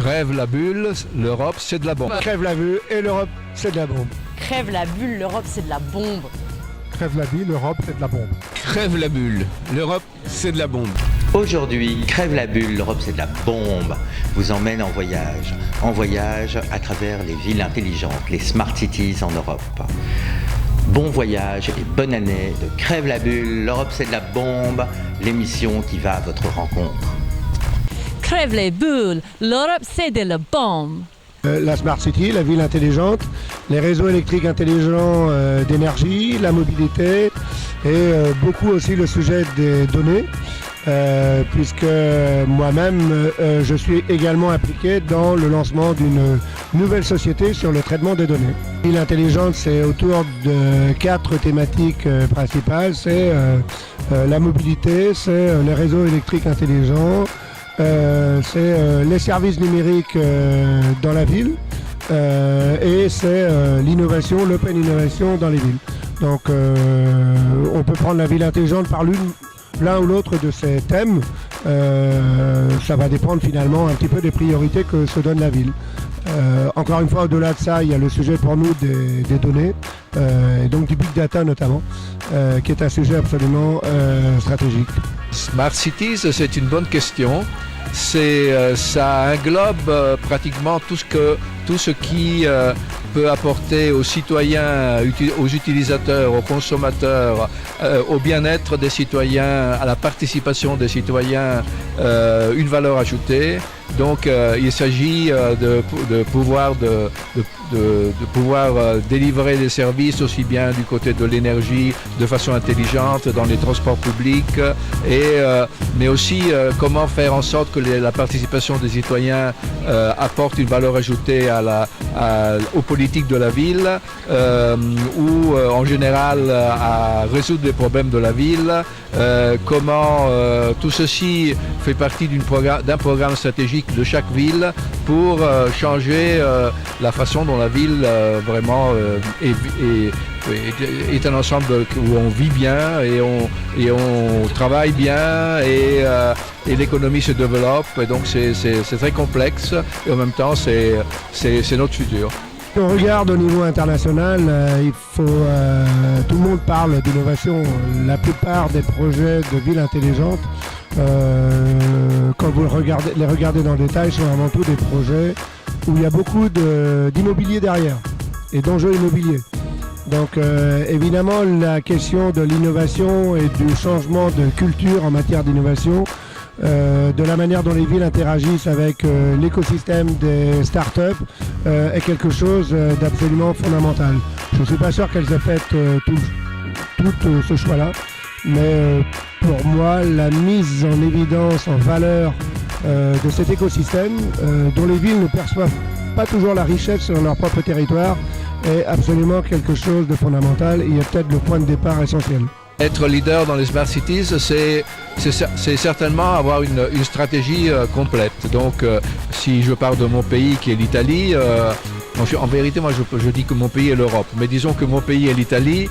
Crève la bulle, l'Europe c'est de la bombe. Crève la bulle et l'Europe c'est de la bombe. Crève la bulle, l'Europe c'est de la bombe. Crève la bulle, l'Europe c'est de la bombe. Crève la bulle, l'Europe c'est de la bombe. Aujourd'hui, Crève la bulle, l'Europe c'est de la bombe, vous emmène en voyage à travers les villes intelligentes, les smart cities en Europe. Bon voyage et bonne année de Crève la bulle, l'Europe c'est de la bombe, l'émission qui va à votre rencontre. Crève les bulles, l'Europe c'est de la bombe. La Smart City, la ville intelligente, les réseaux électriques intelligents d'énergie, la mobilité et beaucoup aussi le sujet des données, puisque moi-même je suis également impliqué dans le lancement d'une nouvelle société sur le traitement des données. Ville intelligente, c'est autour de 4 thématiques principales, c'est la mobilité, c'est les réseaux électriques intelligents, c'est les services numériques dans la ville et c'est l'innovation, l'open innovation dans les villes. Donc on peut prendre la ville intelligente par l'un ou l'autre de ces thèmes. Ça va dépendre finalement un petit peu des priorités que se donne la ville. Encore une fois, au-delà de ça, il y a le sujet pour nous des données, et donc du big data notamment, qui est un sujet absolument stratégique. Smart Cities, c'est une bonne question. Ça englobe pratiquement tout ce qui peut apporter aux citoyens, aux utilisateurs, aux consommateurs, au bien-être des citoyens, à la participation des citoyens, une valeur ajoutée. Donc il s'agit de pouvoir délivrer des services aussi bien du côté de l'énergie de façon intelligente dans les transports publics, mais aussi comment faire en sorte que la participation des citoyens apporte une valeur ajoutée aux politiques de la ville ou en général à résoudre les problèmes de la ville. Comment tout ceci fait partie d'un programme stratégique de chaque ville pour changer la façon dont la ville vraiment est un ensemble où on vit bien et on travaille bien et l'économie se développe. Et donc c'est très complexe et en même temps c'est notre futur. Si on regarde au niveau international, tout le monde parle d'innovation. La plupart des projets de villes intelligentes, quand vous les regardez dans le détail, sont avant tout des projets où il y a beaucoup d'immobilier derrière et d'enjeux immobiliers. Donc évidemment, la question de l'innovation et du changement de culture en matière d'innovation, de la manière dont les villes interagissent avec l'écosystème des startups est quelque chose d'absolument fondamental. Je ne suis pas sûr qu'elles aient fait tout ce choix-là, mais pour moi, la mise en évidence, en valeur de cet écosystème, dont les villes ne perçoivent pas toujours la richesse sur leur propre territoire, est absolument quelque chose de fondamental et il y a peut-être le point de départ essentiel. Être leader dans les Smart Cities, c'est certainement avoir une stratégie complète. Donc, si je parle de mon pays qui est l'Italie, en vérité, moi je dis que mon pays est l'Europe. Mais disons que mon pays est l'Italie.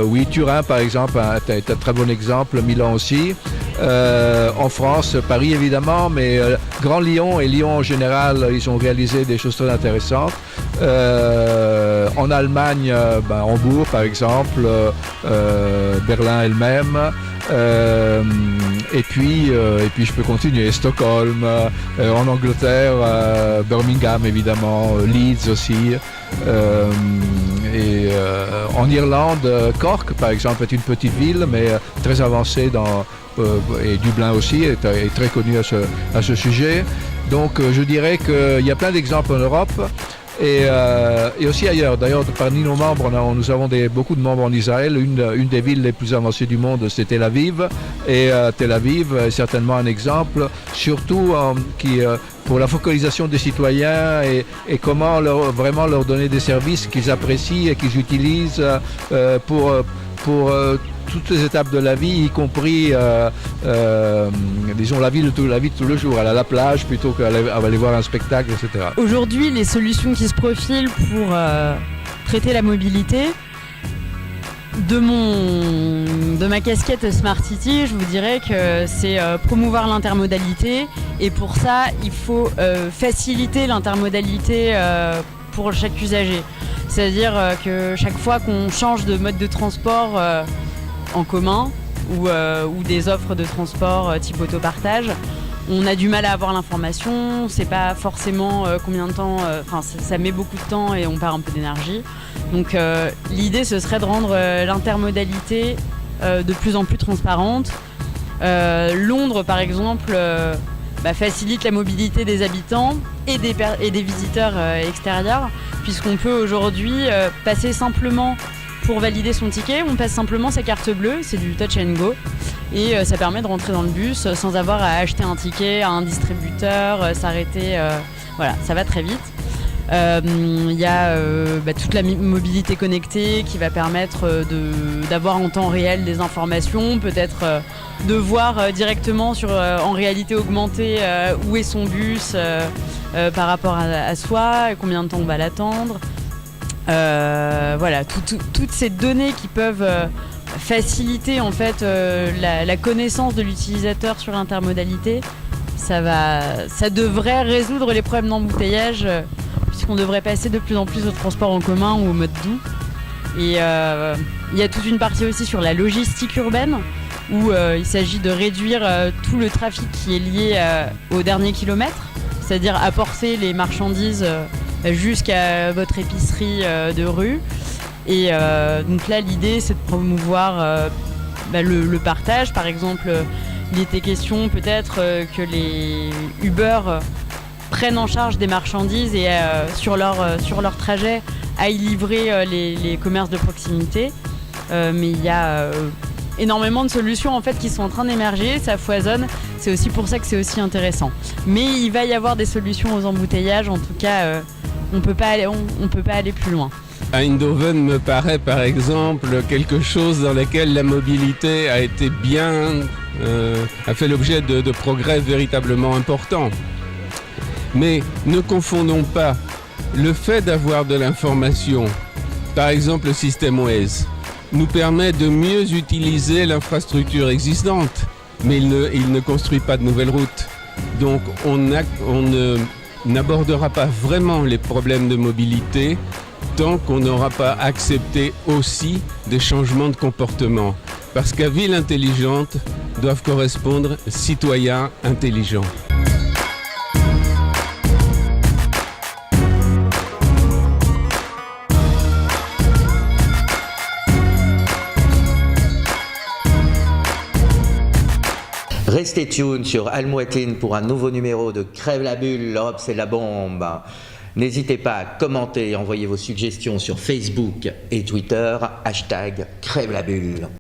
Oui, Turin par exemple est un très bon exemple, Milan aussi. En France, Paris évidemment, mais Grand Lyon et Lyon en général, ils ont réalisé des choses très intéressantes. En Allemagne, Hambourg par exemple, Berlin elle-même, et puis je peux continuer, Stockholm, en Angleterre, Birmingham évidemment, Leeds aussi, et en Irlande, Cork par exemple est une petite ville mais très avancée et Dublin aussi est très connu à ce sujet. Donc je dirais qu'il y a plein d'exemples en Europe. Et aussi ailleurs. D'ailleurs, parmi nos membres, nous avons beaucoup de membres en Israël. Une des villes les plus avancées du monde, c'est Tel Aviv. Et Tel Aviv est certainement un exemple, surtout pour la focalisation des citoyens et comment vraiment leur donner des services qu'ils apprécient et qu'ils utilisent pour toutes les étapes de la vie, y compris disons la vie de tous les jours, aller à la plage plutôt qu'aller voir un spectacle, etc. Aujourd'hui, les solutions qui se profilent pour traiter la mobilité, de ma casquette Smart City, je vous dirais que c'est promouvoir l'intermodalité Et pour ça, il faut faciliter l'intermodalité pour chaque usager. C'est-à-dire que chaque fois qu'on change de mode de transport en commun ou des offres de transport type autopartage, on a du mal à avoir l'information, on ne sait pas forcément combien de temps, ça met beaucoup de temps et on perd un peu d'énergie. Donc l'idée ce serait de rendre l'intermodalité de plus en plus transparente. Londres par exemple facilite la mobilité des habitants et des visiteurs extérieurs, puisqu'on peut aujourd'hui passer simplement, pour valider son ticket, on passe simplement sa carte bleue, c'est du touch and go, et ça permet de rentrer dans le bus sans avoir à acheter un ticket à un distributeur, s'arrêter, voilà, ça va très vite. Il y a toute la mobilité connectée qui va permettre d'avoir en temps réel des informations, peut-être de voir directement en réalité augmentée où est son bus par rapport à soi, et combien de temps on va l'attendre. Voilà, toutes ces données qui peuvent faciliter en fait la connaissance de l'utilisateur sur l'intermodalité, ça devrait résoudre les problèmes d'embouteillage, puisqu'on devrait passer de plus en plus au transport en commun ou au mode doux. Et il y a toute une partie aussi sur la logistique urbaine, où il s'agit de réduire tout le trafic qui est lié au dernier kilomètre, c'est-à-dire apporter les marchandises jusqu'à votre épicerie de rue. Et donc là, l'idée, c'est de promouvoir le partage. Par exemple, il était question peut-être que les Uber prennent en charge des marchandises et sur leur trajet aillent livrer les commerces de proximité. Mais il y a énormément de solutions en fait qui sont en train d'émerger, ça foisonne, c'est aussi pour ça que c'est aussi intéressant. Mais il va y avoir des solutions aux embouteillages, en tout cas on peut pas aller plus loin. Eindhoven me paraît par exemple quelque chose dans lequel la mobilité a été a fait l'objet de progrès véritablement importants. Mais ne confondons pas le fait d'avoir de l'information, par exemple le système Waze, nous permet de mieux utiliser l'infrastructure existante, mais il ne construit pas de nouvelles routes. Donc on n'abordera pas vraiment les problèmes de mobilité tant qu'on n'aura pas accepté aussi des changements de comportement. Parce qu'à ville intelligente doivent correspondre citoyens intelligents. Restez tuned sur Almoutine pour un nouveau numéro de Crève la bulle, l'Europe c'est la bombe. N'hésitez pas à commenter et envoyer vos suggestions sur Facebook et Twitter, #Crève la bulle.